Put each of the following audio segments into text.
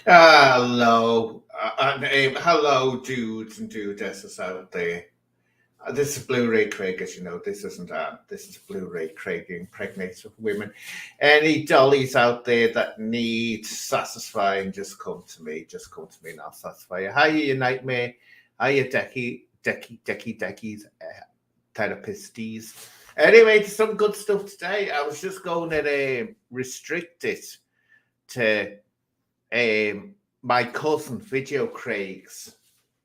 Hello, dudes and dudesses out there. This is Blu-ray Craig, as you know. This isn't this is Blu-ray Craig impregnates with women. Any dollies out there that need satisfying, just come to me. Just come to me and I'll satisfy you. How you nightmare? How you deckies, therapisties? Anyway, some good stuff today. I was just going to restrict it to my cousin ViDEOCRAiG's.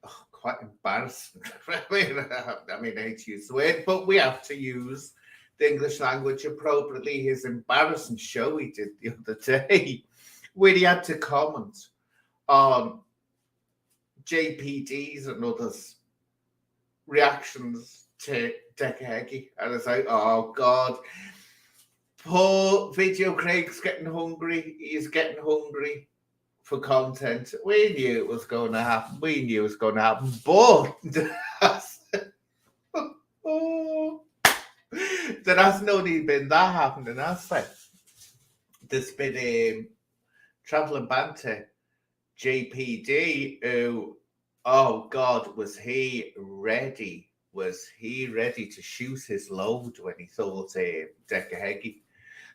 Oh, quite embarrassing. I mean, I hate to use the word, but we have to use the English language appropriately. His embarrassing show he did the other day, where he had to comment on JPD's and others' reactions to Decca. And it's like, oh God, poor ViDEOCRaig's getting hungry. He's getting hungry for content. We knew it was going to happen. We knew it was going to happen. But there hasn't only been that happening, has there? There's been a travelling banter JPD who, oh God, was he ready? Was he ready to shoot his load when he thought Decca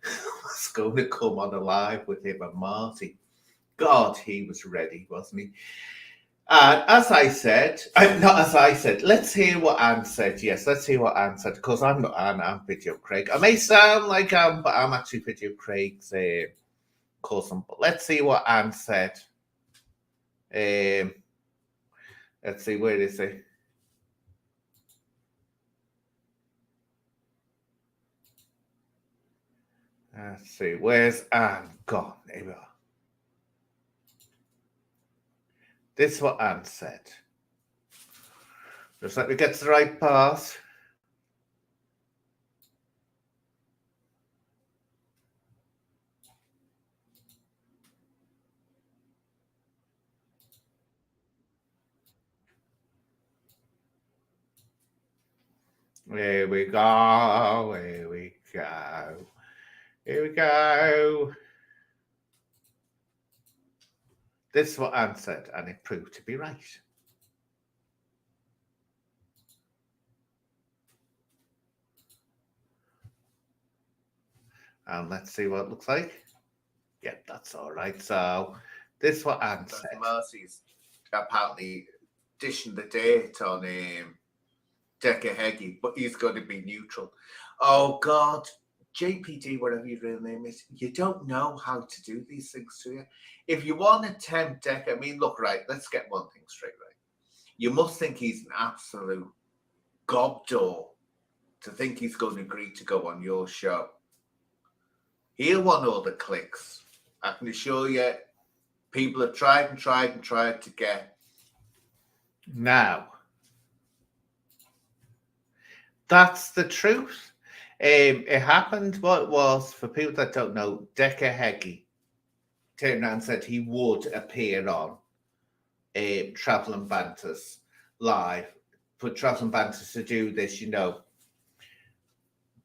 was going to come on alive with him and Marty? God, he was ready, wasn't he? And as I said, not as I said, let's hear what Anne said. Yes, let's hear what Anne said, because I'm not Anne, I'm ViDEOCRaig. I may sound like Anne, but I'm actually ViDEOCRaig's cousin. But let's see what Anne said. Let's see, where is he? Let's see, where's Anne gone? Here we are. This is what Anne said. Just let me get to the right path. Here we go. Here we go. Here we go. This is what Anne said, and it proved to be right. And let's see what it looks like. Yep, that's all right. So this is what Anne said. Marcy's apparently dishing the date on Decca, but he's going to be neutral. Oh God, JPD, whatever your real name is, you don't know how to do these things, do you? If you want to tempt Decca, I mean, look, right, let's get one thing straight, right? You must think he's an absolute gobdoor to think he's going to agree to go on your show. He'll want all the clicks. I can assure you, people have tried and tried and tried to get. Now, that's the truth. It happened. What it was, for people that don't know, Decca turned around and said he would appear on Travelling Banters live. For Travelling Banters to do this, you know,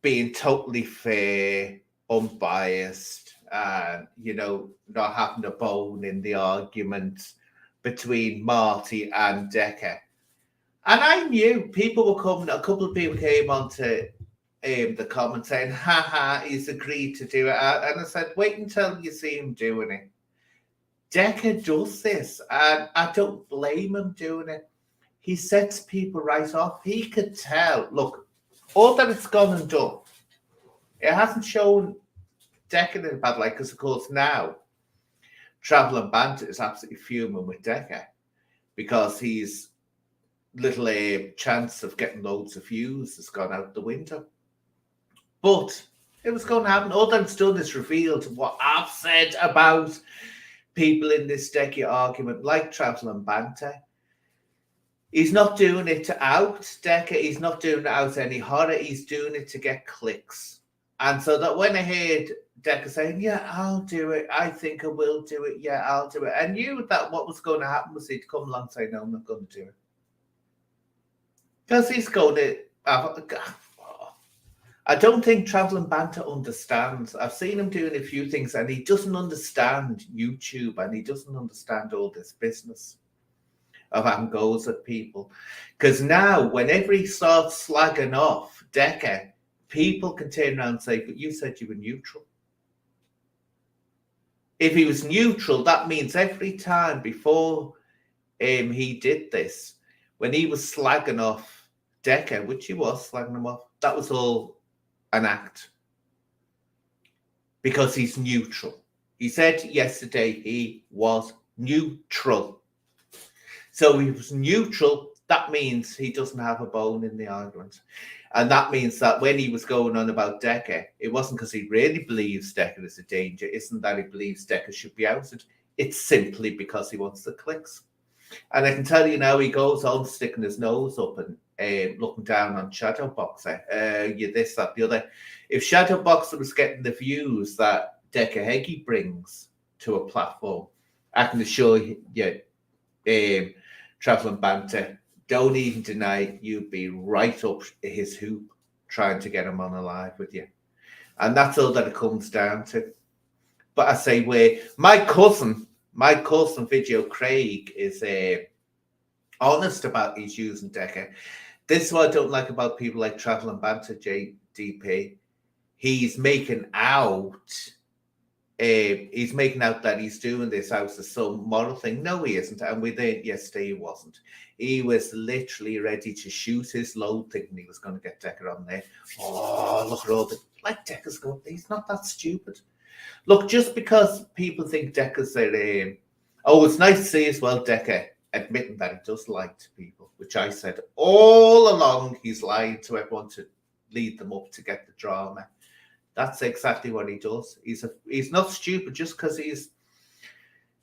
being totally fair, unbiased, and, you know, not having a bone in the argument between Marty and Decca. And I knew people were coming, a couple of people came onto the comment saying, haha, he's agreed to do it. And I said, wait until you see him doing it. Decca does this, and I don't blame him doing it. He sets people right off. He could tell, look, all that it's gone and done, it hasn't shown Decca in a bad light, because of course now Travelling Banter is absolutely fuming with Decca because his little chance of getting loads of views has gone out the window. But it was going to happen. All that's done is revealed what I've said about people in this Decca argument, like Travelling Banter. He's not doing it to out Decca. He's not doing it out any horror. He's doing it to get clicks. And so that when I heard Decca saying, yeah, I'll do it, I think I will do it, yeah, I'll do it, I knew that what was going to happen was he'd come along and say, no, I'm not going to do it. Because he's going to... I don't think Traveling Banter understands. I've seen him doing a few things and he doesn't understand YouTube and he doesn't understand all this business of having goes at people. Because now, whenever he starts slagging off Decca, people can turn around and say, but you said you were neutral. If he was neutral, that means every time before he did this, when he was slagging off Decca, which he was slagging him off, that was all an act. Because he's neutral. He said yesterday he was neutral. So he was neutral. That means he doesn't have a bone in the argument. And that means that when he was going on about Decca, it wasn't because he really believes Decca is a danger. It isn't that he believes Decca should be outed. It's simply because he wants the clicks. And I can tell you now, he goes on sticking his nose up and looking down on Shadowboxer. You this, that, the other. If Shadowboxer was getting the views that Decca Heggie brings to a platform, I can assure you, Traveling Banter, don't even deny it, you'd be right up his hoop trying to get him on alive with you. And that's all that it comes down to. But I say, where my cousin ViDEOCRAiG is honest about he's using Decca. This is what I don't like about people like Traveling Banter JDP. He's making out that he's doing this out of some moral thing. No, he isn't. And with it yesterday, he wasn't. He was literally ready to shoot his load, thinking he was going to get Decca on there. Oh, look at all the like Decca's going. He's not that stupid. Look, just because people think Decca's their it's nice to see as well Decca admitting that he does lie to people, which I said all along he's lying to everyone to lead them up to get the drama. That's exactly what he does. He's not stupid just because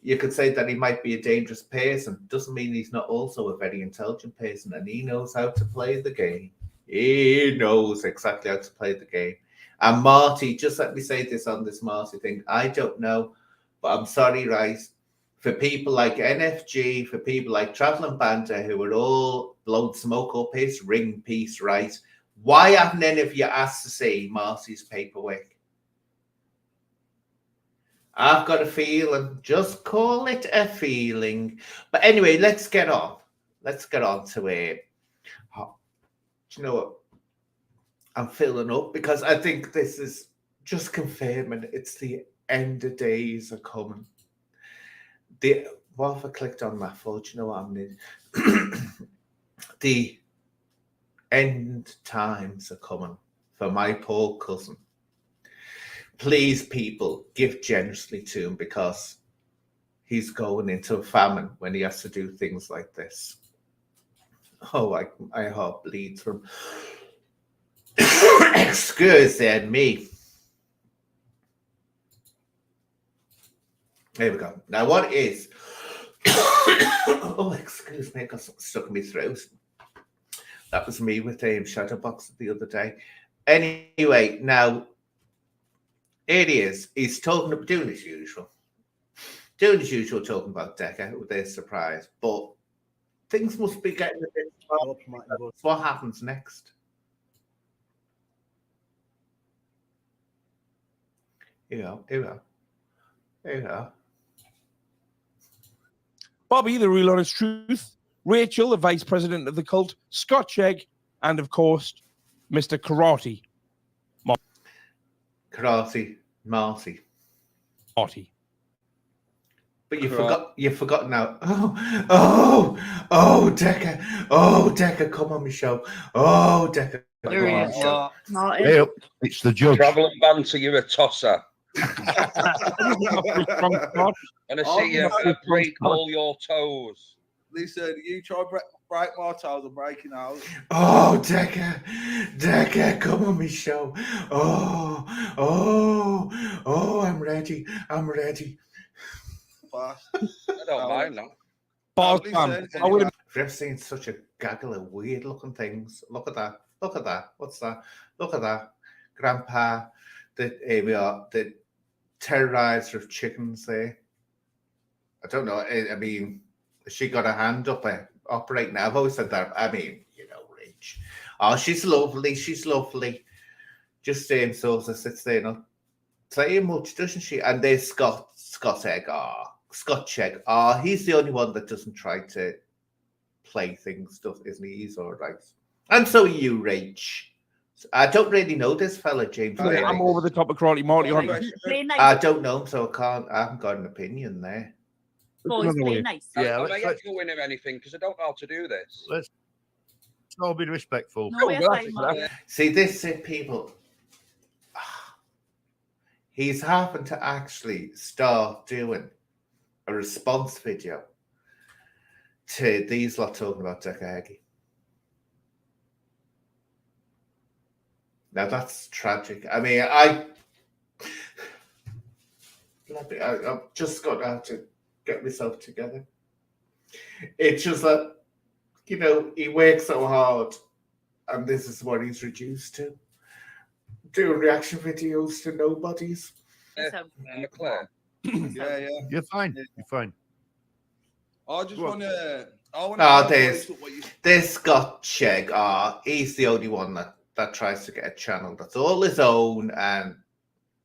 you could say that he might be a dangerous person. Doesn't mean he's not also a very intelligent person, and he knows how to play the game. He knows exactly how to play the game. And Marty, just let me say this on this Marty thing. I don't know, but I'm sorry, right? For people like NFG, for people like Traveling Banter, who are all blowing smoke up his ring piece, right? Why haven't any of you asked to see Marty's paperwork? I've got a feeling. Just call it a feeling. But anyway, let's get on. Let's get on to it. Do you know what? I'm filling up because I think this is just confirming it's the end of days are coming. What if I clicked on my phone? Do you know what I mean? The end times are coming for my poor cousin. Please, people, give generously to him because he's going into a famine when he has to do things like this. Oh, my heart bleeds from. Excuse me. There we go. Now, what is? Oh, excuse me, I got something stuck in my throat. That was me with Shadowbox the other day. Anyway, now it is. He's doing as usual. Doing as usual, talking about Decca with their surprise. But things must be getting a bit far. What happens next? Here we are. Bobby, the real honest truth. Rachel, the vice president of the cult. Scotch Egg. And, of course, Mr. Karate. Marty. But you forgot now. Oh, Decca. Oh, Decca, come on my show. Oh, Decca. Martin. It's the judge. Traveling Banter, you're a tosser. And I see you break all your toes. Listen, you try to break my toes, I'm breaking out. Oh, Decca, come on my show. Oh, I'm ready. Fast. I don't mind that. I've never seen such a gaggle of weird looking things. Look at that. What's that? Look at that. Grandpa, here we are, the terrorizer of chickens there. I don't know. I mean, she got a hand up operating now. I've always said that. I mean, Rich. Oh, she's lovely. Just same source that sits there not saying much, doesn't she? And there's Scott Egg. Scott Egg. He's the only one that doesn't try to play stuff, isn't he? He's all right. And so are you, Rach. I don't really know this fella, James. I'm over the top of Karate Marty. I don't know him, so I haven't got an opinion there. Boys play nice. Yeah, I may have to win or anything because I don't know how to do this. Let's all be respectful. No, we're fine, Marty. See, this is people. He's having to actually start doing a response video to these lot talking about Decca Heggie. Now that's tragic. I mean, I've just got out to get myself together. It's just that, you know, he works so hard, and this is what he's reduced to. Doing reaction videos to nobodies. Claire. Yeah. You're fine. You're fine. I just want to. There's Scott Chegg. He's the only one that tries to get a channel that's all his own and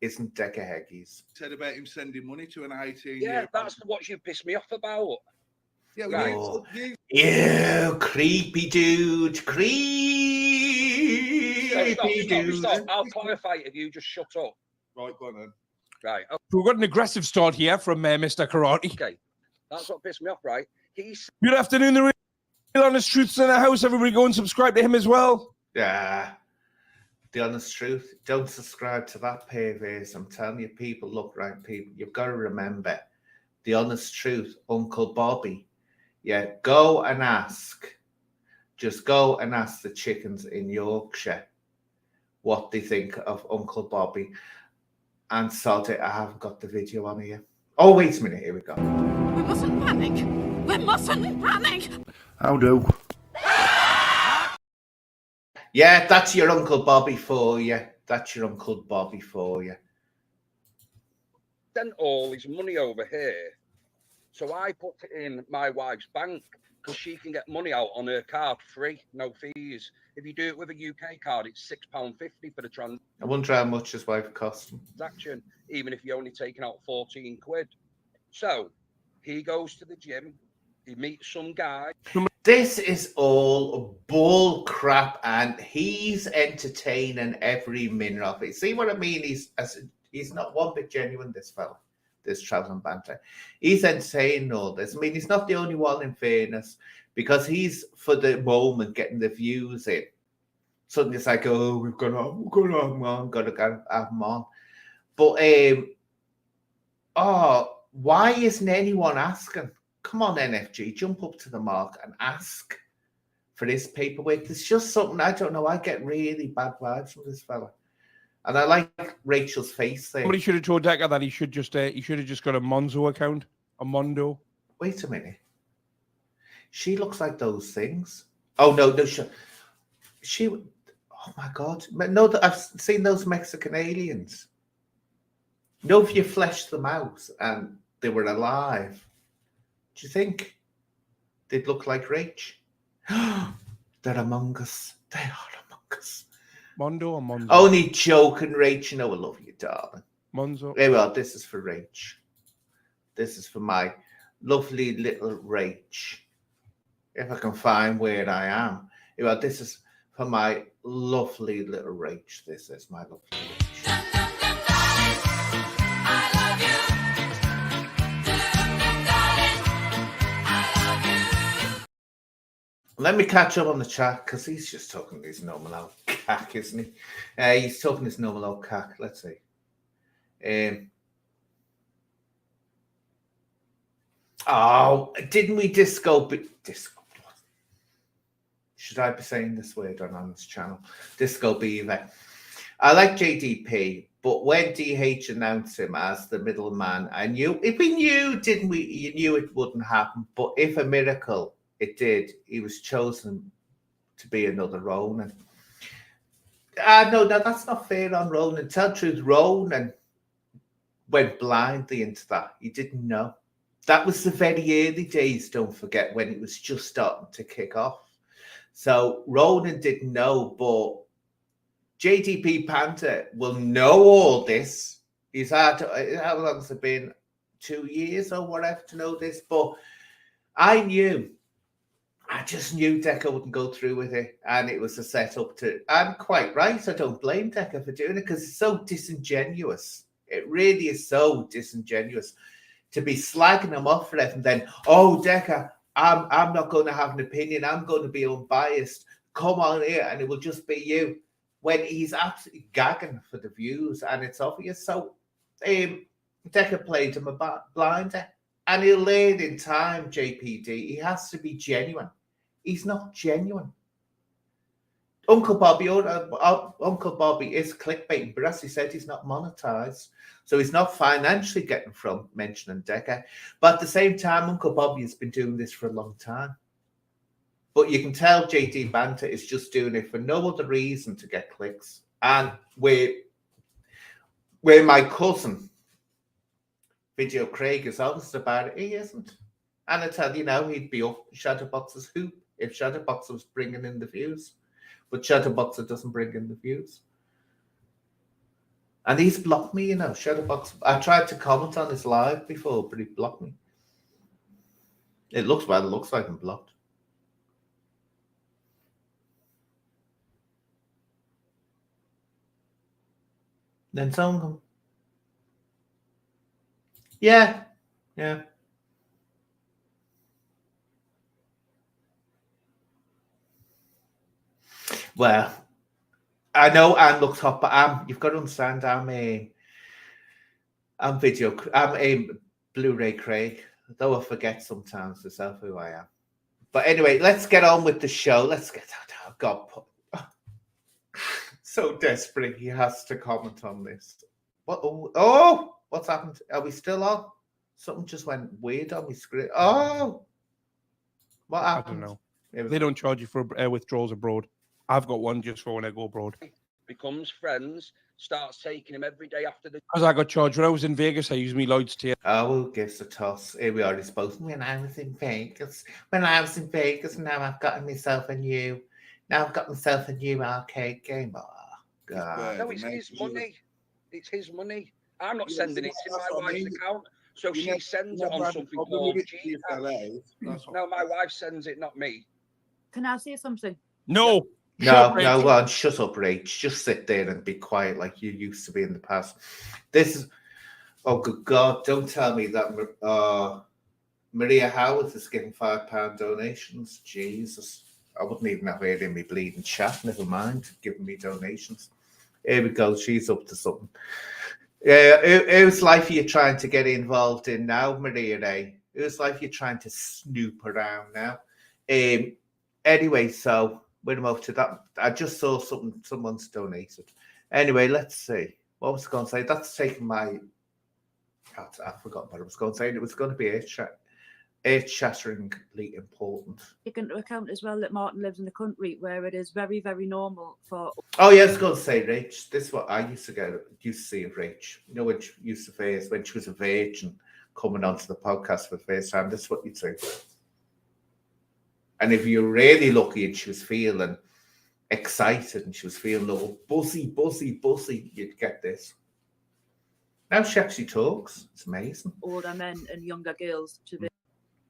isn't Decca Heggie's. Said about him sending money to an 18. Yeah, that's what you pissed me off about. Yeah, Ew, creepy dude. Creepy dude. Stop. I'll clarify it if you just shut up. Right, go on then. Right. Okay. We've got an aggressive start here from Mr. Karate. Okay. That's what pissed me off, right? Good afternoon, the real honest truths in the house. Everybody go and subscribe to him as well. Yeah. The honest truth. Don't subscribe to that perverse. I'm telling you, people, look right, people. You've got to remember the honest truth, Uncle Bobby. Yeah, go and ask. Just go and ask the chickens in Yorkshire what they think of Uncle Bobby. And sod it, I haven't got the video on here. Oh, wait a minute, here we go. We mustn't panic. We mustn't panic. How do? Yeah, that's your Uncle Bobby for you. That's your Uncle Bobby for you. Sent all his money over here. So I put it in my wife's bank because she can get money out on her card free, no fees. If you do it with a UK card, it's £6.50 for the transaction. I wonder how much his wife cost him. Even if you're only taking out 14 quid. So he goes to the gym, he meets some guy. This is all bull crap, and he's entertaining every minute of it. See what I mean? He's not one bit genuine, this fella. This traveling banter. He's entertaining all this. I mean, he's not the only one, in fairness, because he's, for the moment, getting the views in. Suddenly it's like, oh, we've got to have him on. But, why isn't anyone asking? Come on, NFG, jump up to the mark and ask for this paperwork. There's just something, I don't know, I get really bad vibes from this fella. And I like Rachel's face there. Somebody should have told Decca that he should have just got a Monzo account, a Mondo. Wait a minute. She looks like those things. Oh no, she. Oh my God! No, I've seen those Mexican aliens. No, if you fleshed them out and they were alive, do you think they'd look like Rach? They're among us. They are among us. Mondo or Monzo? Only joking, Rach. You know I love you, darling. Monzo. Hey, well, this is for Rach. This is for my lovely little Rach. If I can find where I am. Hey, well, this is for my lovely little Rach. This is my lovely Rach. Let me catch up on the chat because he's just talking his normal old cack, isn't he? He's talking his normal old cack. Let's see. Didn't we disco? Should I be saying this word on this channel? Disco Beaver. I like JDP, but when DH announced him as the middleman, I knew. If we knew, didn't we? You knew it wouldn't happen. But if a miracle, it did. He was chosen to be another Ronan. No, that's not fair on Ronan. Tell the truth, Ronan went blindly into that. He didn't know. That was the very early days, don't forget, when it was just starting to kick off. So Ronan didn't know, but JDP Panther will know all this. He's had, how long has it been? 2 years or whatever to know this. But I just knew Decca wouldn't go through with it. And it was a setup to, I'm quite right. I don't blame Decca for doing it because it's so disingenuous. It really is so disingenuous to be slagging him off for it and then, oh, Decca, I'm not going to have an opinion. I'm going to be unbiased. Come on here, and it will just be you. When he's absolutely gagging for the views, and it's obvious. So, Decca played him a blinder, and he'll learn in time. JPD, he has to be genuine. He's not genuine. Uncle Bobby is clickbaiting, but as he said, he's not monetized. So he's not financially getting from mentioning Decca. But at the same time, Uncle Bobby has been doing this for a long time. But you can tell JD Banter is just doing it for no other reason to get clicks. And where my cousin, ViDEOCRAiG, is honest about it, he isn't. And I tell you now, he'd be up Shadowboxer's hoop if Shadowboxer was bringing in the views. But Shadowboxer doesn't bring in the views. And he's blocked me, you know, Shadowboxer. I tried to comment on his live before, but he blocked me. It looks like I'm blocked. Then someone. Yeah. Well, I know Anne looks hot, but you've got to understand, I'm a BLU-RAYCRAiG, though I forget sometimes myself who I am. But anyway, let's get on with the show. Let's get out. God, so desperate he has to comment on this. What? Oh, what's happened? Are we still on? Something just went weird on my screen. Oh, what happened? I don't know. They don't charge you for withdrawals abroad. I've got one just for when I go abroad. Becomes friends, starts taking him every day after the. Because I got charged when I was in Vegas, I used me Lloyd's tier. Oh, who gives a toss? Here we are disposing. When I was in Vegas, now I've got myself a new arcade game. Oh, God. No, it's his money. It's his money. I'm not sending it to my wife's account. So she sends it on something called G. No, my wife sends it, not me. Can I say something? No. No, well, shut up, Rach. Just sit there and be quiet like you used to be in the past. This is, oh, good God, don't tell me that Maria Howard is giving £5 donations. Jesus, I wouldn't even have heard in me bleeding chat, never mind giving me donations. Here we go, she's up to something. Whose life are you trying to get involved in now, Maria? Whose life are you trying to snoop around now? Anyway, so we're over to that. I just saw something someone's donated. Anyway, let's see. What was I going to say? That's taking my. I forgot what I was going to say. It was going to be earth-shatteringly important. Take into account as well that Martin lives in the country where it is very, very normal for. Oh yeah, I was going to say, Rach. This is what I used to see of Rach. You know, when she used to face when she was a virgin coming onto the podcast for the first time. This is what you'd say. And if you're really lucky and she was feeling excited and she was feeling all buzzy, you'd get this. Now she actually talks. It's amazing. Older men and younger girls to be.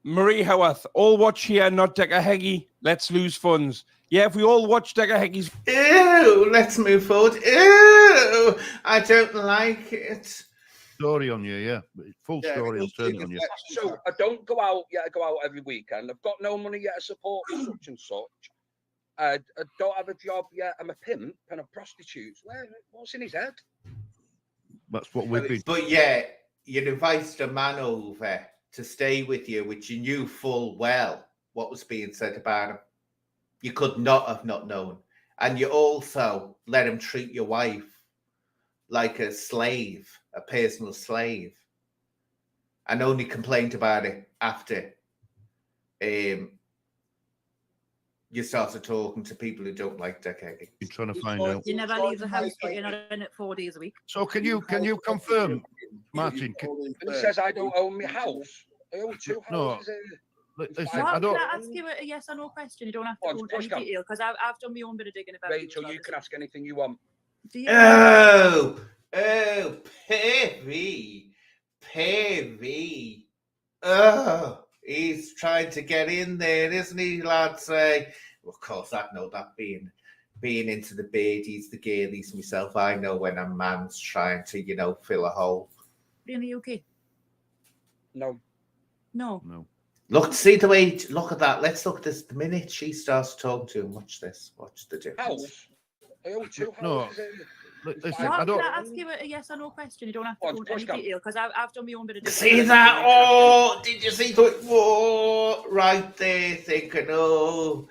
Marie Howarth, all watch here, not Decca Heggie. Let's lose funds. Yeah, if we all watch Decca Heggie's. Ew, let's move forward. Ew, I don't like it. Story on you, yeah. Full story, I'll turn it on you. So I don't go out yet. I go out every weekend. I've got no money yet to support such and such. I don't have a job yet. I'm a pimp and a prostitute. What's in his head? That's what we've been. But yeah, you'd invited a man over to stay with you, which you knew full well what was being said about him. You could not have not known. And you also let him treat your wife like a slave, a personal slave, and only complained about it after you started talking to people who don't like Decca. You're trying to find out. You never leave the house, but you're not in it 4 days a week. So can you confirm, Martin? And he says I don't own my house. I own 2 houses. Listen, Can I don't. I ask you a yes or no question? You don't have to go into any detail because I've done my own bit of digging about. Rachel, you can ask anything you want. Do you? Oh, Perry. Oh, he's trying to get in there, isn't he, lads? Of course, I know that being into the beardies, the girlies myself, I know when a man's trying to, fill a hole. In the UK? No. No. Look, see the way, look at that. Let's look at this. The minute she starts talking to him, watch this. Watch the difference. House? I own 2 No. houses. Listen, Mark, I don't. can I ask you a yes or no question? You don't have to Go go on, into any push, go. detail because I've done my own bit of See that? Oh, did you see that? Whoa, right there, thinking, oh,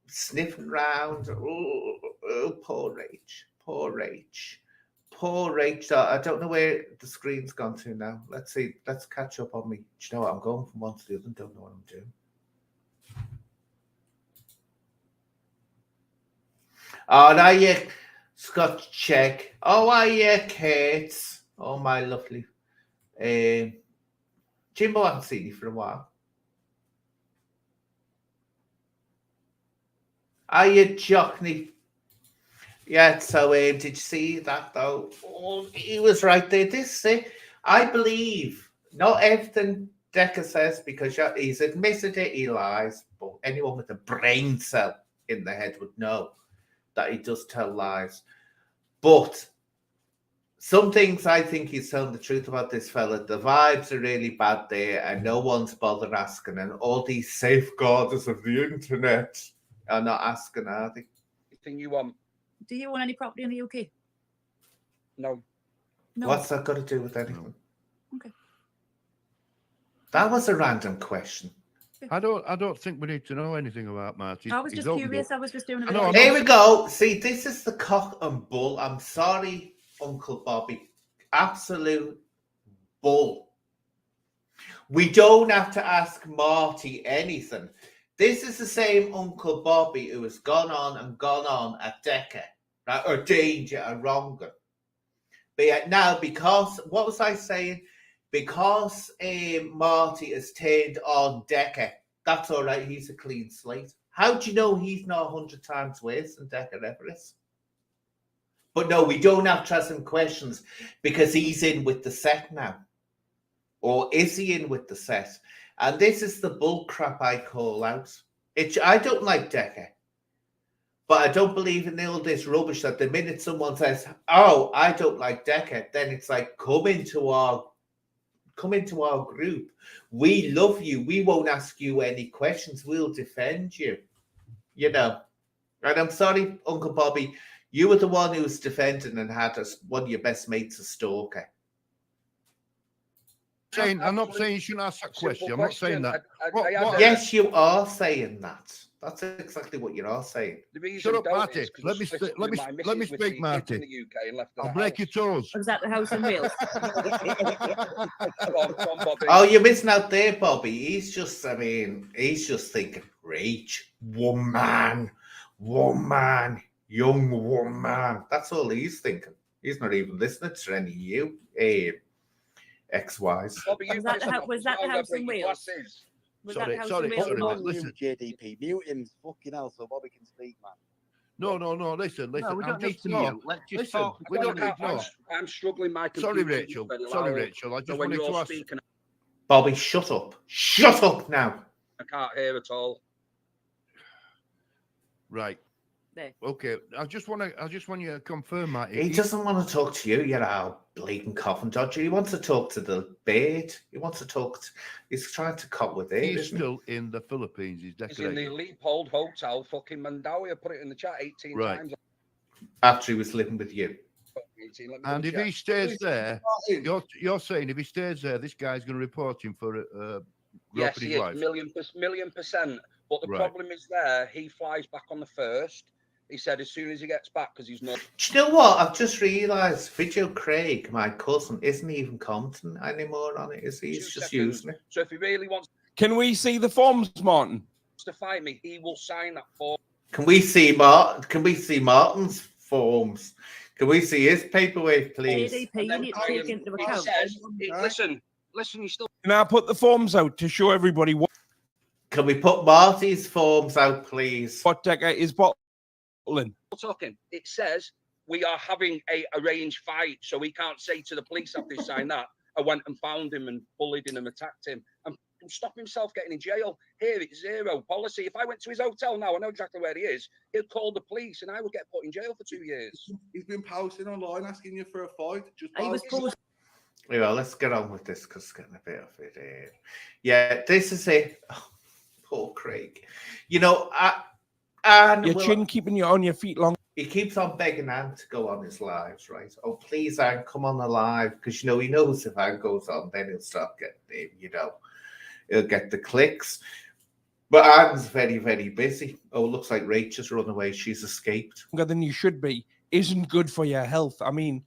sniffing round. Oh, poor Rach. I don't know where the screen's gone to now. Let's see. Let's catch up on me. Do you know what? I'm going from one to the other and don't know what I'm doing. Oh, now you Scott check. Oh, are you, Kate? Oh, my lovely. Jimbo, I haven't seen you for a while. Are you, Jockney? Yeah, so did you see that though? Oh, he was right there. I believe not everything Decca says because he's admitted it, he lies, but anyone with a brain cell in the head would know that he does tell lies. But some things I think he's telling the truth about this fella. The vibes are really bad there, and no one's bothered asking. And all these safeguarders of the internet are not asking, are they? Anything you want? Do you own any property in the UK? No. No. What's that got to do with anything? Okay. That was a random question. I don't think we need to know anything about Marty. I was just curious. I was just doing a bit I know, of Here we go. See, this is the cock and bull. I'm sorry, Uncle Bobby. Absolute bull. We don't have to ask Marty anything. This is the same Uncle Bobby who has gone on at Decca, right? Or Danger, or Wrongan. But yet now, because, what was I saying? Because Marty has turned on Decca, that's all right, he's a clean slate. How do you know he's not 100 times worse than Decca ever is? But no, we don't have to ask him questions because he's in with the set now. Or is he in with the set? And this is the bull crap I call out. I don't like Decca. But I don't believe in all this rubbish that the minute someone says, oh, I don't like Decca, then it's like, come into our group. We love you. We won't ask you any questions. We'll defend you. You know. And I'm sorry, Uncle Bobby, you were the one who was defending and had one of your best mates a stalker. I'm not saying you shouldn't ask that question. I'm not saying that. Yes, you are saying that. That's exactly what you are saying. Shut up, Marty. Let me speak, Marty. I'll break your toes. Was that the house in Wales? Oh, you're missing out there, Bobby. He's just thinking, rage, woman, young woman. That's all he's thinking. He's not even listening to any of you ex-wives. Was that the house in Wales? Sorry, listen. JDP, mutants, fucking hell, so Bobby can speak, man. No, listen. No, we don't need to no. mute. Let's just Listen, talk. we don't need no. I'm struggling, my Sorry, computer. Rachel. I just wanted to ask. Bobby, shut up. Shut up now. I can't hear at all. Right. There. Okay. I just want you to confirm that. He doesn't want to talk to you. You're a blatant coffin dodger. He wants to talk to the bird. He's trying to cop with it. He's still in the Philippines. He's in the Leopold Hotel, fucking Mandawi. I put it in the chat 18 times. After he was living with you. And if he stays there, you're saying if he stays there, this guy's going to report him for yes, he is, million percent. But the problem is there, he flies back on the 1st. He said as soon as he gets back, because he's not. Do you know what? I've just realised ViDEOCRAiG, my cousin, isn't even commenting anymore on it, is he? He's just using it. So if he really wants. Can we see the forms, Martin? To fight me, he will sign that form. Can we see Martin's forms? Can we see his paperwork, please? ADP, you need to take into account. Listen, you still. Can I put the forms out to show everybody what? Can we put Marty's forms out, please? What Decca is bottling? Talking. It says we are having a arranged fight, so he can't say to the police after he signed that, I went and found him and bullied him and attacked him, and stop himself getting in jail. Here, it's zero policy. If I went to his hotel now, I know exactly where he is, he'd call the police and I would get put in jail for 2 years. He's been posting online asking you for a fight. Just He was post. Well, let's get on with this because it's getting a bit of it. Yeah, this is it. Oh, poor Craig. You know, and Your chin keeping you on your feet long. he keeps on begging Anne to go on his lives, right? Oh, please, Anne, come on the live. Because, you know, he knows if Anne goes on, then he'll start getting, you know, he'll get the clicks. But Anne's very, very busy. Oh, looks like Rachel's run away. She's escaped. Longer than you should be isn't good for your health. I mean,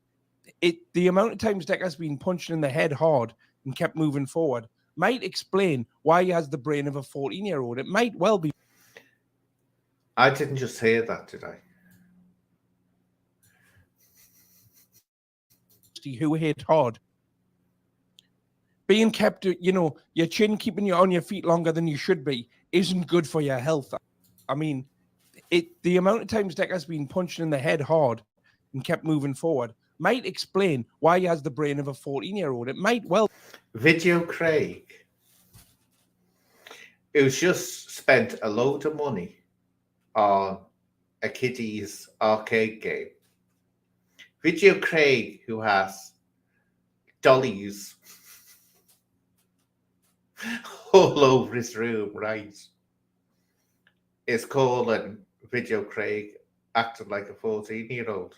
the amount of times Decca's been punched in the head hard and kept moving forward might explain why he has the brain of a 14-year-old. It might well be. I didn't just hear that, did I? Who hit hard. Being kept, you know, your chin keeping you on your feet longer than you should be isn't good for your health. I mean, the amount of times Decca's been punched in the head hard and kept moving forward might explain why he has the brain of a 14-year-old. It might well. ViDEOCRaiG, who's just spent a load of money on a kiddie's arcade game. ViDEOCRaiG, who has dollies all over his room, right, is calling ViDEOCRaiG acting like a 14-year-old.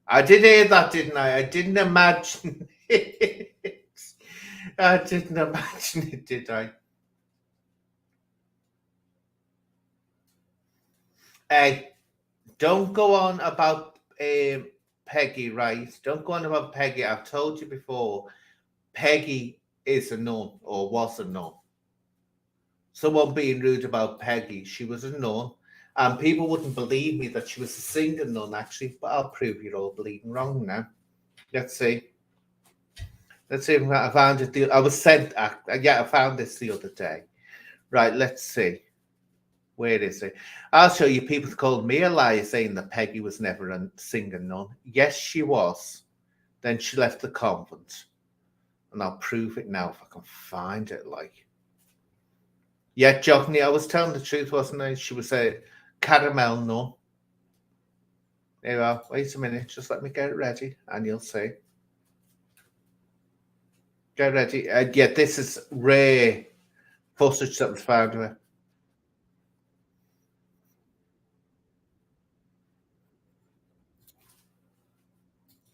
I did hear that, didn't I? I didn't imagine it. I didn't imagine it, did I? Hey, don't go on about Peggy, right? Don't go on about Peggy. I've told you before, Peggy is a nun or was a nun. Someone being rude about Peggy, she was a nun. And people wouldn't believe me that she was a singer nun, actually, but I'll prove you're all bleeding wrong now. Let's see. Let's see if I found it. I was sent, I found this the other day. Right, let's see. Where is it? I'll show you. People called me a liar saying that Peggy was never a singer nun. Yes, she was. Then she left the convent. And I'll prove it now if I can find it, like. Yeah, Johnny, I was telling the truth, wasn't I? She was a caramel nun. There you are. Wait a minute. Just let me get it ready and you'll see. Get ready. Yeah, this is rare footage that was found of her.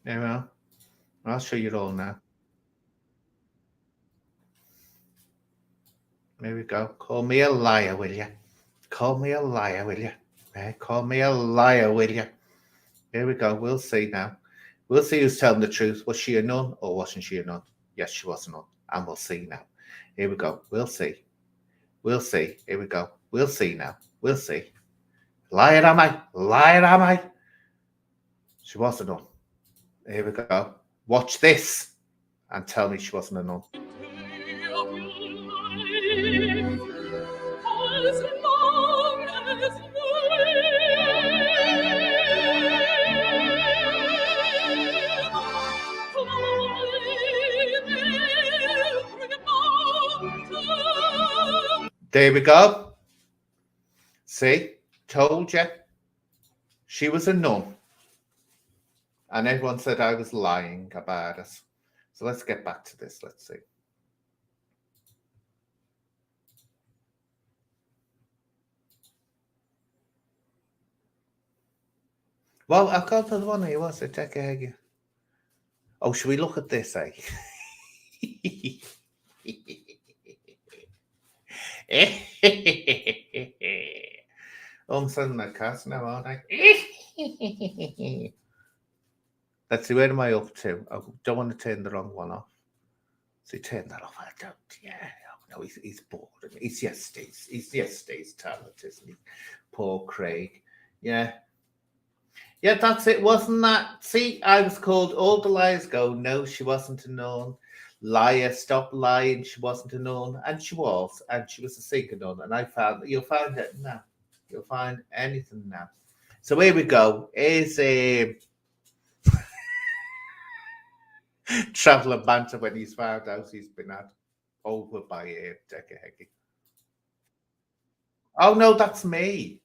There we are. I'll show you it all now. There we go. Call me a liar, will you? Call me a liar, will you? Call me a liar, will you? There we go. We'll see now. We'll see who's telling the truth. Was she a nun or wasn't she a nun? Yes, she was a nun. And we'll see now. Here we go. We'll see. We'll see. Here we go. We'll see now. We'll see. Liar am I? Liar am I? She was a nun. Here we go. Watch this and tell me she wasn't a nun. There we go. See? Told you. She was a nun. And everyone said I was lying about it. So let's get back to this. Let's see. Well, I've got another one here. What's it? Decca. Oh, should we look at this, eh? I'm sending my cast now, aren't I? Let's see, where am I up to? I don't want to turn the wrong one off. So turn that off. I don't. Yeah, no, he's bored. He's yesterday's talent, isn't he? Poor Craig. Yeah. Yeah, that's it. Wasn't that? See, I was called all the liars go. No, she wasn't a nun. Liar, stop lying. She wasn't a nun. And she was. And she was a singer nun. And I found, you'll find it now. You'll find anything now. So here we go. Here's a traveller banter when he's found out he's been had over by Decca Heggie. Oh no, that's me.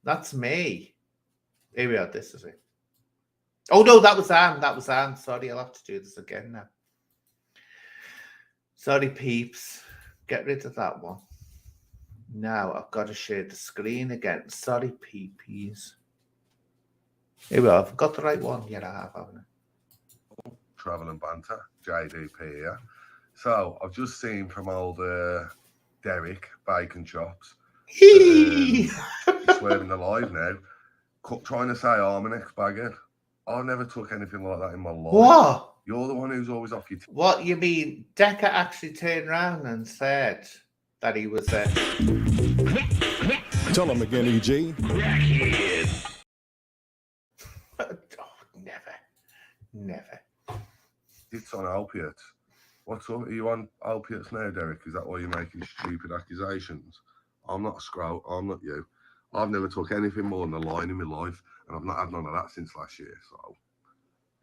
That's me. Here we are. This is it. Oh no, that was Anne. That was Anne. Sorry, I'll have to do this again now. Sorry, peeps. Get rid of that one. Now I've got to share the screen again. Sorry, peepies. Here we are. I've got the right one. Yeah, I have, haven't I? Travel and banter, JDP here. So I've just seen from old Derek Bacon Chops. He's swearing alive now. Trying to say I'm an ex-bagger. I never took anything like that in my life. What? You're the one who's always off your What you mean? Decca actually turned around and said that he was a... Tell him again, EG. Oh, never. It's on opiates. What's up? Are you on opiates now, Derek? Is that why you're making stupid accusations? I'm not a scroll. I'm not you. I've never took anything more than a line in my life, and I've not had none of that since last year. So,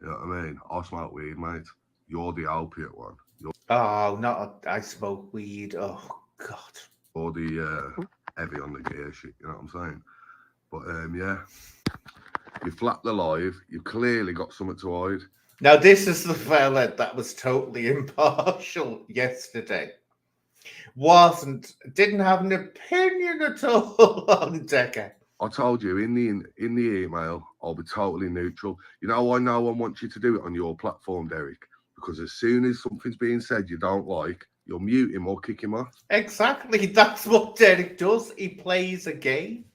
you know what I mean? I smoke weed, mate. You're the opiate one. Oh, not I smoke weed. Oh, God. Or the heavy on the gear shit, you know what I'm saying? But, yeah. You flapped the live. You've clearly got something to hide. Now, this is the fella that was totally impartial yesterday. Didn't have an opinion at all on Decca. I told you in the email, I'll be totally neutral. You know, I know I want you to do it on your platform, Derek, because as soon as something's being said you don't like, you'll mute him or kick him off. Exactly. That's what Derek does. He plays a game.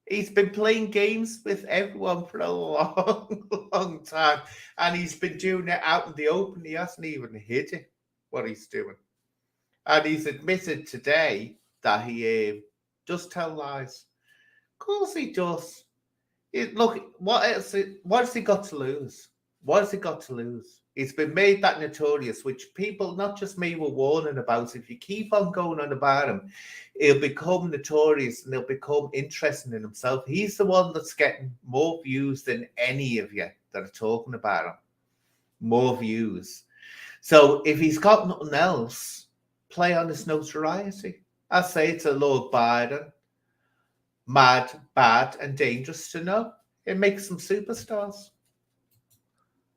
He's been playing games with everyone for a long time. And he's been doing it out in the open. He hasn't even hid it, what he's doing. And he's admitted today that he does tell lies. Of course he does. Look, what has he got to lose? What has he got to lose? He's been made that notorious, which people, not just me, were warning about. If you keep on going on about him, he'll become notorious and he'll become interesting in himself. He's the one that's getting more views than any of you that are talking about him. More views. So if he's got nothing else, play on his notoriety. I say to Lord Biden, mad, bad, and dangerous to know. It makes them superstars.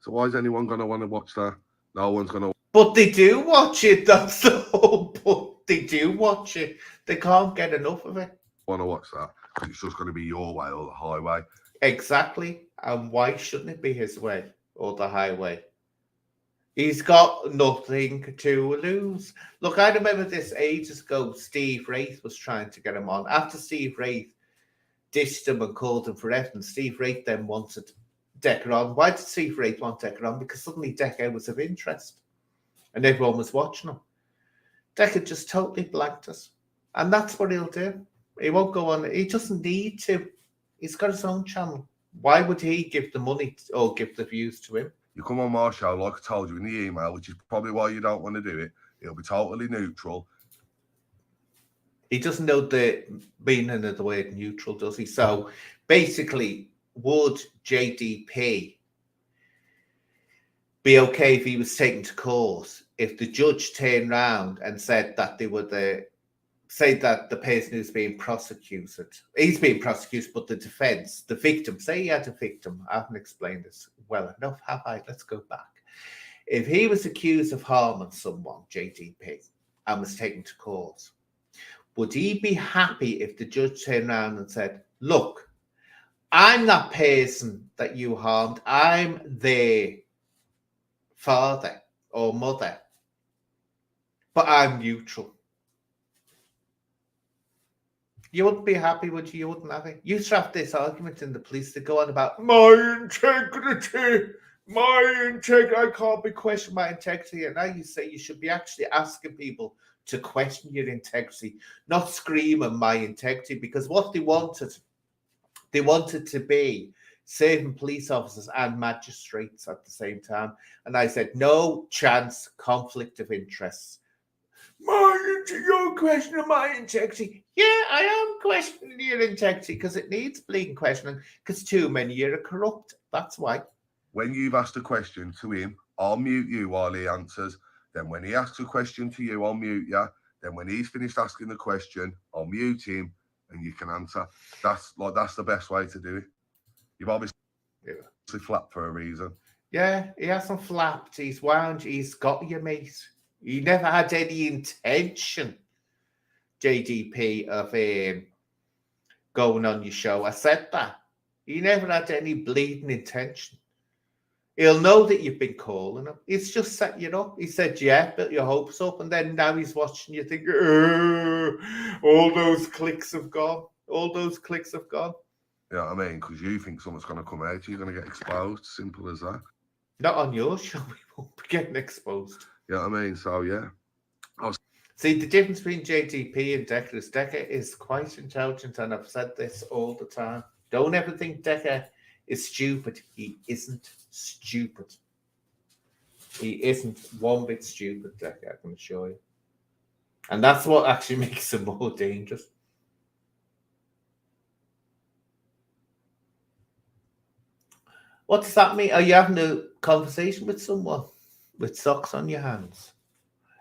So why is anyone going to want to watch that? No one's going to. But they do watch it. That's the whole point. They do watch it. They can't get enough of it. Want to watch that because it's just going to be your way or the highway. Exactly. And why shouldn't it be his way or the highway? He's got nothing to lose. Look, I remember this ages ago. Steve Wraith was trying to get him on. After Steve Wraith dished him and called him for effing, Steve Wraith then wanted Decca on. Why did Steve Wraith want Decca on? Because suddenly Decca was of interest and everyone was watching him. Decca just totally blanked us. And that's what he'll do. He won't go on. He doesn't need to. He's got his own channel. Why would he give the money or give the views to him? You come on my show, like I told you in the email, which is probably why you don't want to do it. It'll be totally neutral. He doesn't know the meaning of the word neutral, does he? So basically, would JDP be okay if he was taken to court if the judge turned around and said that they were the person who's being prosecuted, he's being prosecuted, but the defense, the victim, say he had a victim, I haven't explained this well enough, have I? Let's go back. If he was accused of harming someone, JDP, and was taken to court, would he be happy if the judge turned around and said, look, I'm that person that you harmed. I'm their father or mother, but I'm neutral. You wouldn't be happy, would you? You wouldn't have it. You used to have this argument in the police to go on about my integrity. I can't be questioning my integrity. And now you say you should be actually asking people to question your integrity, not screaming my integrity, because what they wanted to be saving police officers and magistrates at the same time. And I said, no chance, conflict of interests. You're questioning my integrity. Yeah, I am questioning your integrity because it needs bleeding questioning because too many of you are corrupt. That's why. When you've asked a question to him, I'll mute you while he answers. Then when he asks a question to you, I'll mute you. Then when he's finished asking the question, I'll mute him and you can answer. That's the best way to do it. You've obviously flapped for a reason. Yeah, he hasn't flapped. He's wound. He's got you, mate. He never had any intention, JDP, of going on your show. I said that. He never had any bleeding intention. He'll know that you've been calling him. He's just set you up. He said, yeah, built your hopes up. And then now he's watching you think, all those clicks have gone. All those clicks have gone. You know what I mean? Because you think something's going to come out. You're going to get exposed. Simple as that. Not on your show. We won't be getting exposed. You know what I mean? So, yeah. See, the difference between JDP and Decca is Decca is quite intelligent. And I've said this all the time. Don't ever think Decca is stupid. He isn't stupid. He isn't one bit stupid, Decca, I can assure you. And that's what actually makes him more dangerous. What does that mean? Are you having a conversation with someone with socks on your hands?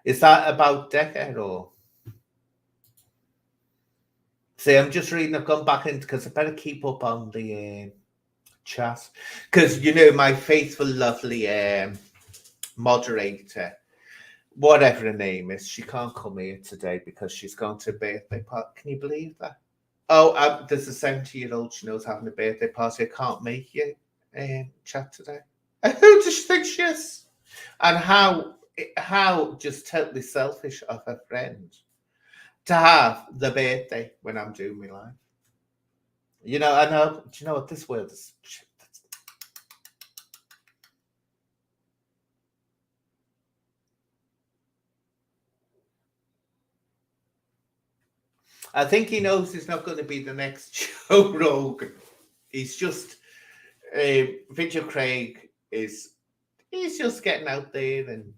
Is that about Decca or? See, I'm just reading. I've gone back in because I better keep up on the chat because you know my faithful, lovely moderator, whatever her name is, she can't come here today because she's going to a birthday party. Can you believe that? Oh, there's a 70-year-old she knows having a birthday party. I can't make you chat today. Who does she think she is? And how just totally selfish of her friend to have the birthday when I'm doing my life. You know, I know. Do you know what this world is? I think he knows he's not going to be the next Joe Rogan. He's just ViDEOCRAiG he's just getting out there and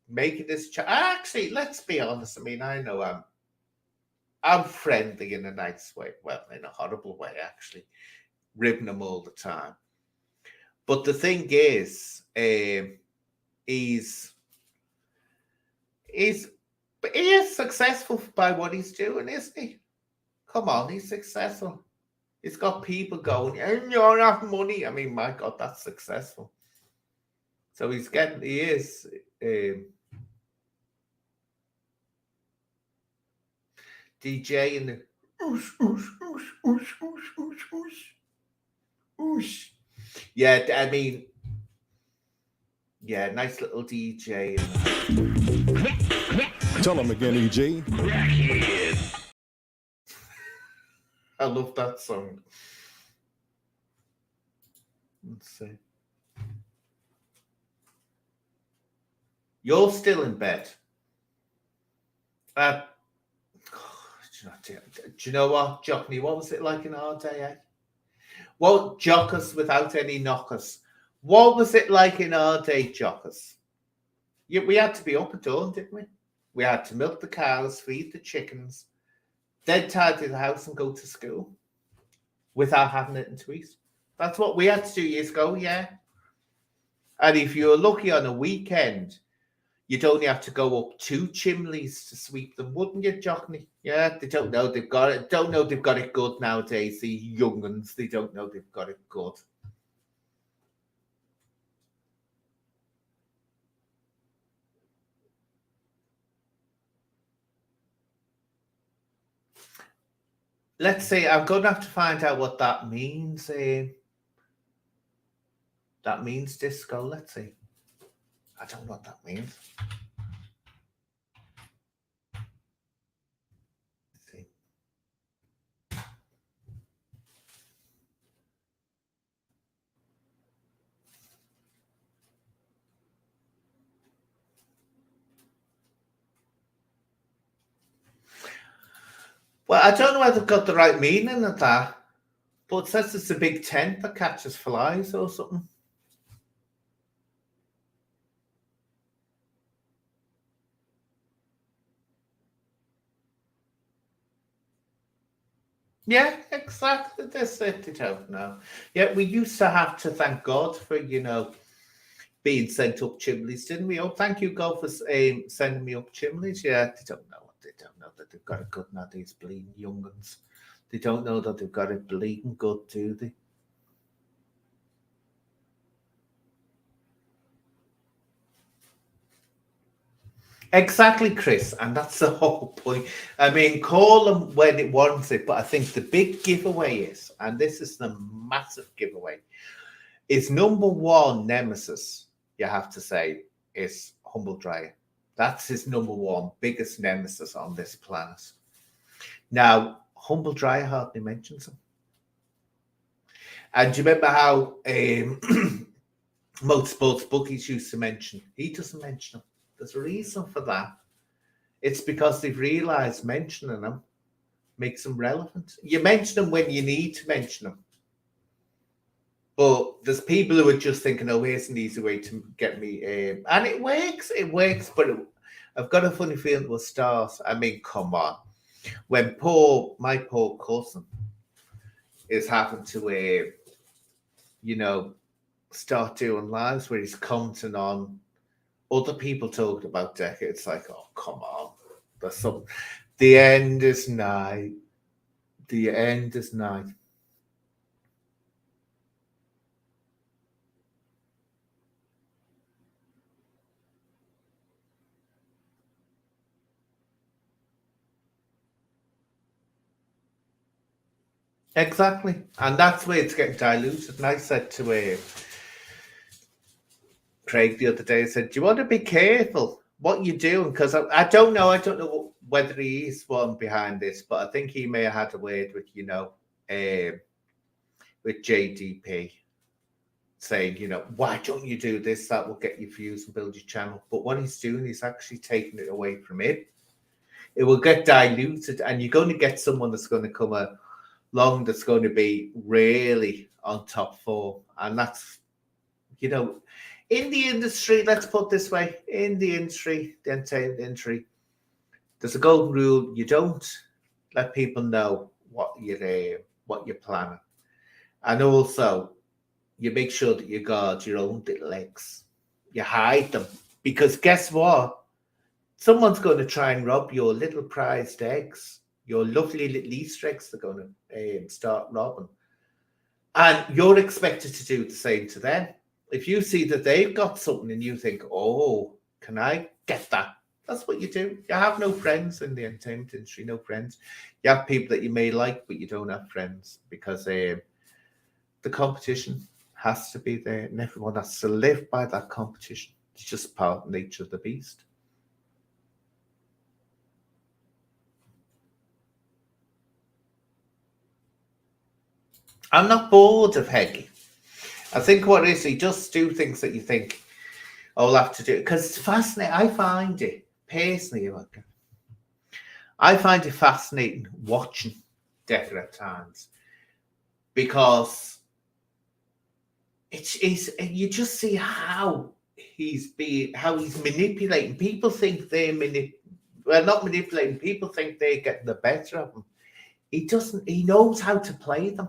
making this actually, let's be honest. I mean, I know I'm friendly in a nice way. Well, in a horrible way, actually. Ribbing him all the time. But the thing is, he is successful by what he's doing, isn't he? Come on, he's successful. He's got people going, and you're not money. I mean, my God, that's successful. So he is. DJ in the oosh. Yeah, I mean, yeah, nice little DJ. Tell him again, EJ. I love that song. Let's see. You're still in bed. Do you know what, Jockney? What was it like in our day, eh? Well, jockers without any knockers. What was it like in our day, jockers? We had to be up at dawn, didn't we? We had to milk the cows, feed the chickens, then tidy the house and go to school without having it to eat. That's what we had to do years ago, yeah. And if you were lucky on a weekend, you'd only have to go up 2 chimneys to sweep them, wouldn't you, Jockney? Yeah, they don't know they've got it. Don't know they've got it good nowadays. The young ones, they don't know they've got it good. Let's see. I'm going to have to find out what that means. That means disco. Let's see. I don't know what that means. Let's see. Well, I don't know whether they've got the right meaning of that, but it says it's a big tent that catches flies or something. Yeah, exactly. That's it. They don't know. Yeah, we used to have to thank God for, being sent up chimneys, didn't we? Oh, thank you, God, for sending me up chimneys. Yeah, they don't know. They don't know that they've got it good now, these bleeding young ones. They don't know that they've got it bleeding good, do they? Exactly, Chris, and that's the whole point. I mean, call them when it warrants it, but I think the big giveaway is, and this is the massive giveaway, is number one nemesis, you have to say, is Humble Dryer. That's his number one biggest nemesis on this planet. Now, Humble Dryer hardly mentions him. And do you remember how motorsports bookies used to mention? He doesn't mention him. There's a reason for that. It's because they've realised mentioning them makes them relevant. You mention them when you need to mention them. But there's people who are just thinking, oh, here's an easy way to get me. And it works, but I've got a funny feeling it will start. I mean, come on. When my poor cousin is having to, start doing lives where he's commenting on other people talking about Decca, it's like, oh, come on. There's some. The end is nigh. The end is nigh. Exactly. And that's where it's getting diluted. And I said to Craig the other day, I said, do you want to be careful what you're doing? Because I don't know whether he is one behind this, but I think he may have had a word with, with JDP saying, why don't you do this? That will get you views and build your channel. But what he's doing is actually taking it away from him. It will get diluted, and you're going to get someone that's going to come along that's going to be really on top form. And that's, in the industry, let's put it this way, in the industry, the entertainment industry, there's a golden rule. You don't let people know what you're planning. And also, you make sure that you guard your own little eggs. You hide them. Because guess what? Someone's going to try and rob your little prized eggs. Your lovely little Easter eggs they're going to start robbing. And you're expected to do the same to them. If you see that they've got something and you think, oh, can I get that? That's what you do. You have no friends in the entertainment industry, no friends. You have people that you may like, but you don't have friends because the competition has to be there and everyone has to live by that competition. It's just part of the nature of the beast. I'm not bored of Heggie. I think what it is, he just do things that you think, I'll have to do. Because it's fascinating. I find it, personally, I find it fascinating watching Decca at times. Because you just see how he's manipulating. People think they're not manipulating. People think they're getting the better of him. He doesn't. He knows how to play them.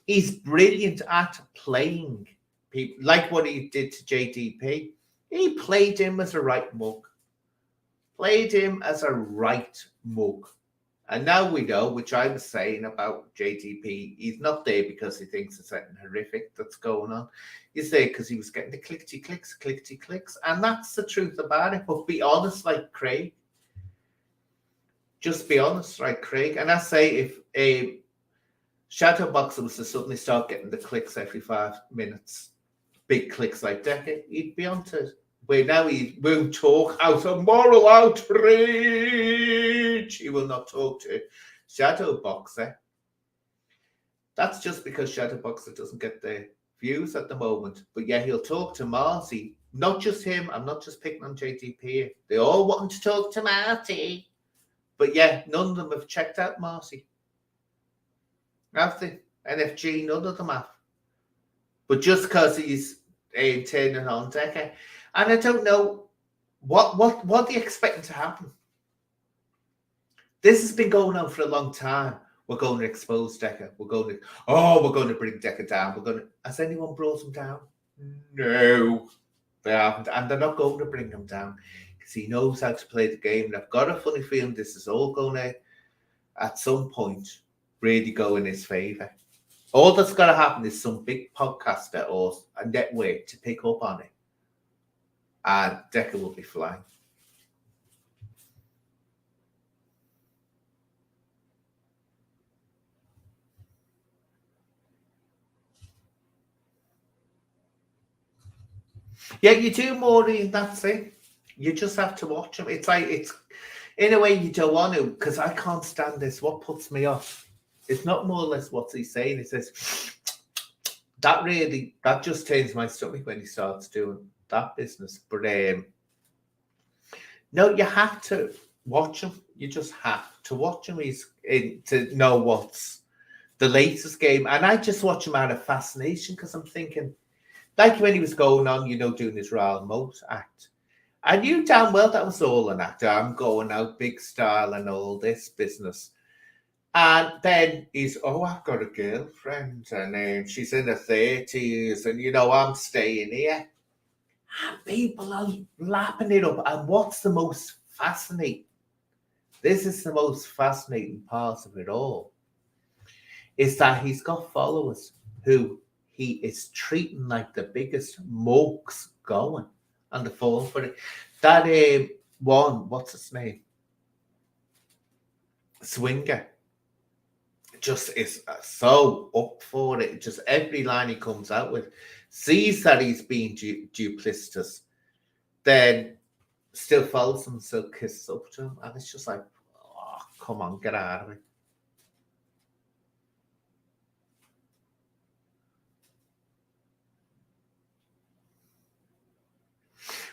He's brilliant at playing people, like what he did to JDP. He played him as a right mug. And now we know, which I was saying about JDP, he's not there because he thinks there's something horrific that's going on. He's there because he was getting the clickety clicks. And that's the truth about it. But be honest like Craig. Just be honest like Craig. And I say if a Shadowboxer was to suddenly start getting the clicks every 5 minutes, big clicks like Decca, he'd be onto it. Where now he won't talk out of moral outrage. He will not talk to Shadowboxer. That's just because Shadowboxer doesn't get the views at the moment. But yeah, he'll talk to Marty. Not just him. I'm not just picking on JDP. They all want to talk to Marty. But yeah, none of them have checked out Marty. Have they? NFG, none of them have. But just because he's turning on Decca. And I don't know what they're expecting to happen. This has been going on for a long time. we're going to expose Decca. We're going to bring Decca down. Has anyone brought him down? No, they haven't. And they're not going to bring him down because he knows how to play the game. And I've got a funny feeling this is all going to, at some point, really go in his favour. All that's got to happen is some big podcaster or a network to pick up on it. And Decca will be flying. Yeah, you do, Maureen, that's it. You just have to watch them. It's in a way you don't want to, because I can't stand this. What puts me off? It's not more or less what he's saying. It says, that just turns my stomach when he starts doing that business. But no, you have to watch him. You just have to watch him. He's in to know what's the latest game. And I just watch him out of fascination because I'm thinking, like when he was going on, doing his Royal Moat act. I knew damn well that was all an act. I'm going out big style and all this business. And then he's, I've got a girlfriend and she's in her 30s and, I'm staying here. And people are lapping it up. And what's the most fascinating? This is the most fascinating part of it all. Is that he's got followers who he is treating like the biggest mugs going. And the fall for it. That one, what's his name? Swinger. Just is so up for it. Just every line he comes out with, sees that he's being duplicitous, then still follows him, still kisses up to him. And it's just like, come on, get out of it.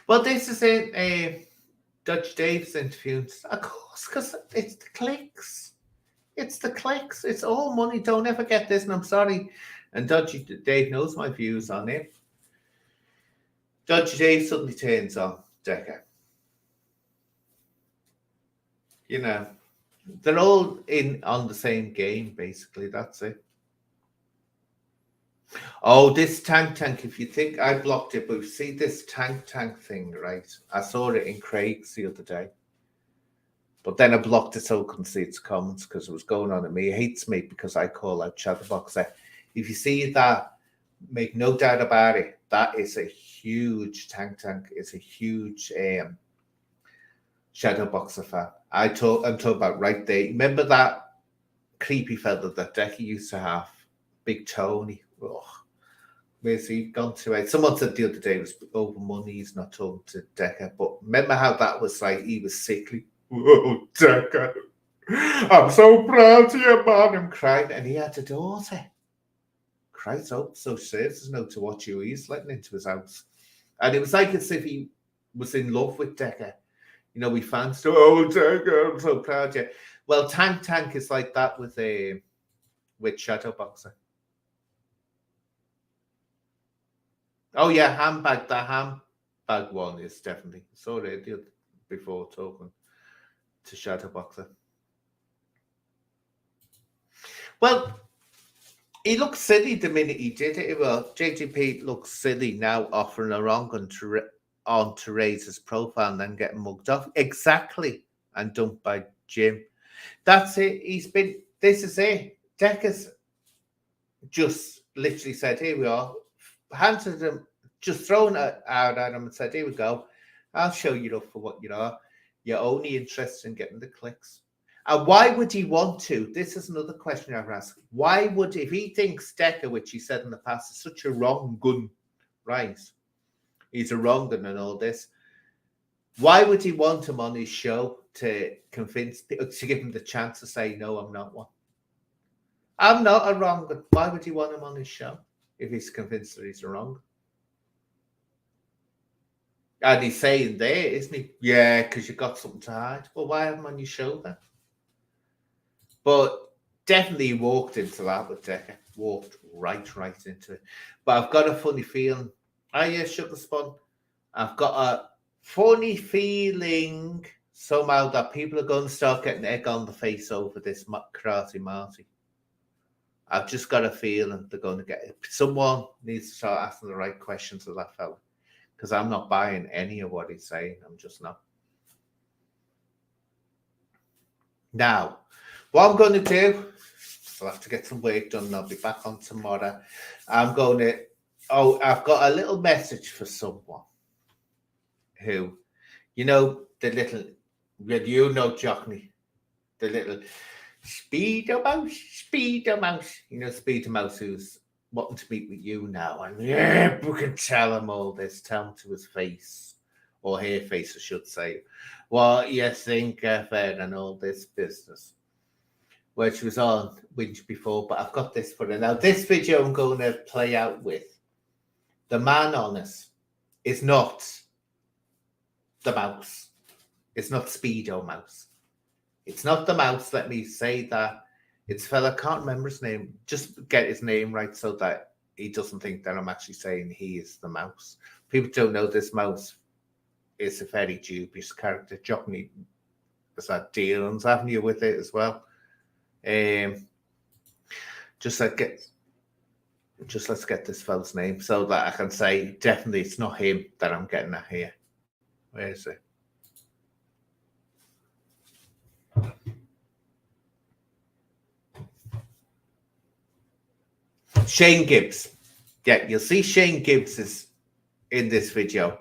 Well, this is it. Dutch Dave's interview. Of course, because it's the clicks. It's the clicks. It's all money. Don't ever get this. And I'm sorry. And Dutch Dave knows my views on it. Dutch Dave suddenly turns on Decca. They're all in on the same game, basically. That's it. Oh, this tank, if you think I blocked it, but you see this tank thing, right? I saw it in Craig's the other day. But then I blocked it so I couldn't see its comments because it was going on at me. He hates me because I call out Chatterboxer. If you see that, make no doubt about it, that is a huge tank. It's a huge Shadowboxer fan. I'm talking about right there. Remember that creepy fella that Decca used to have? Big Tony. Oh, where's he gone to? Someone said the other day it was over money. He's not talking to Decca. But remember how that was like he was sickly. Oh, Decca. I'm so proud of you, man. I'm crying. And he had a daughter. Christ, so serves no to what he's letting into his house. And it was like as if he was in love with Decca. We fans to, Decca, I'm so proud of you. Well, Tank is like that with Shadowboxer. Oh yeah, handbag. The handbag one is definitely. Sorry, I did before talking to Shadowboxer. Well, he looked silly the minute he did it. Well, JGP looks silly now offering a wrong on to raise his profile and then getting mugged off. Exactly. And dumped by Jim. That's it. This is it. Decca's just literally said, here we are. Handed him, just thrown it out at him and said, here we go. I'll show you up for what you are. You're only interested in getting the clicks. And why would he want to? This is another question I've asked. Why would, if he thinks Decca, which he said in the past, is such a wrong gun, right? He's a wrong gun and all this. Why would he want him on his show to convince people, to give him the chance to say, no, I'm not one? I'm not a wrong gun. Why would he want him on his show if he's convinced that he's a wrong? And he's saying there, isn't he? Yeah, because you've got something to hide. Well, why have him on your show then? But definitely he walked into that with Decca. Walked right into it. But I've got a funny feeling. Oh, yeah, Sugar Spawn. I've got a funny feeling somehow that people are going to start getting egg on the face over this Karate Marty. I've just got a feeling they're going to get it. Someone needs to start asking the right questions of that fella, because I'm not buying any of what he's saying. I'm just not. Now, what I'm going to do, I'll have to get some work done and I'll be back on tomorrow. I'm going to, I've got a little message for someone who, you know, the little, you know, Johnny, the little Speedo Mouse, you know, Speedo Mouse who's wanting to meet with you now. And yeah, we can tell him all this, tell him to his face, or her face, I should say, what you think of it and all this business. Where she was on Winch before, but I've got this for her. Now, this video I'm going to play out with. The man on us is not the mouse. It's not Speedo Mouse. It's not the mouse, let me say that. It's fella, can't remember his name. Just get his name right so that he doesn't think that I'm actually saying he is the mouse. People don't know this mouse is a very dubious character. Johnny has had dealings, haven't you, with it as well? Just let's get this fella's name so that I can say definitely it's not him that I'm getting at here. Where is it? Shane Gibbs. Yeah, you'll see Shane Gibbs is in this video,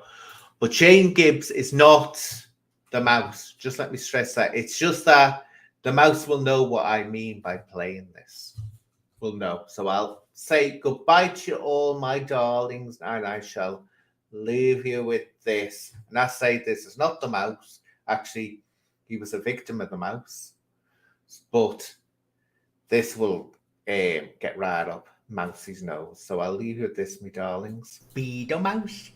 but Shane Gibbs is not the mouse. Just let me stress that. It's just that the mouse will know what I mean by playing this. Will know. So I'll say goodbye to you all, my darlings, and I shall leave you with this. And I say this is not the mouse. Actually, he was a victim of the mouse. But this will get right up Mousie's nose. So I'll leave you with this, my darlings. Speedo Mouse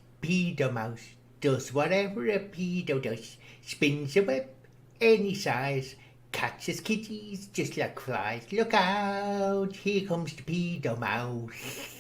does whatever a pedo does. Spins a web any size. Catches kitties just like flies. Look out, here comes the pedo mouse.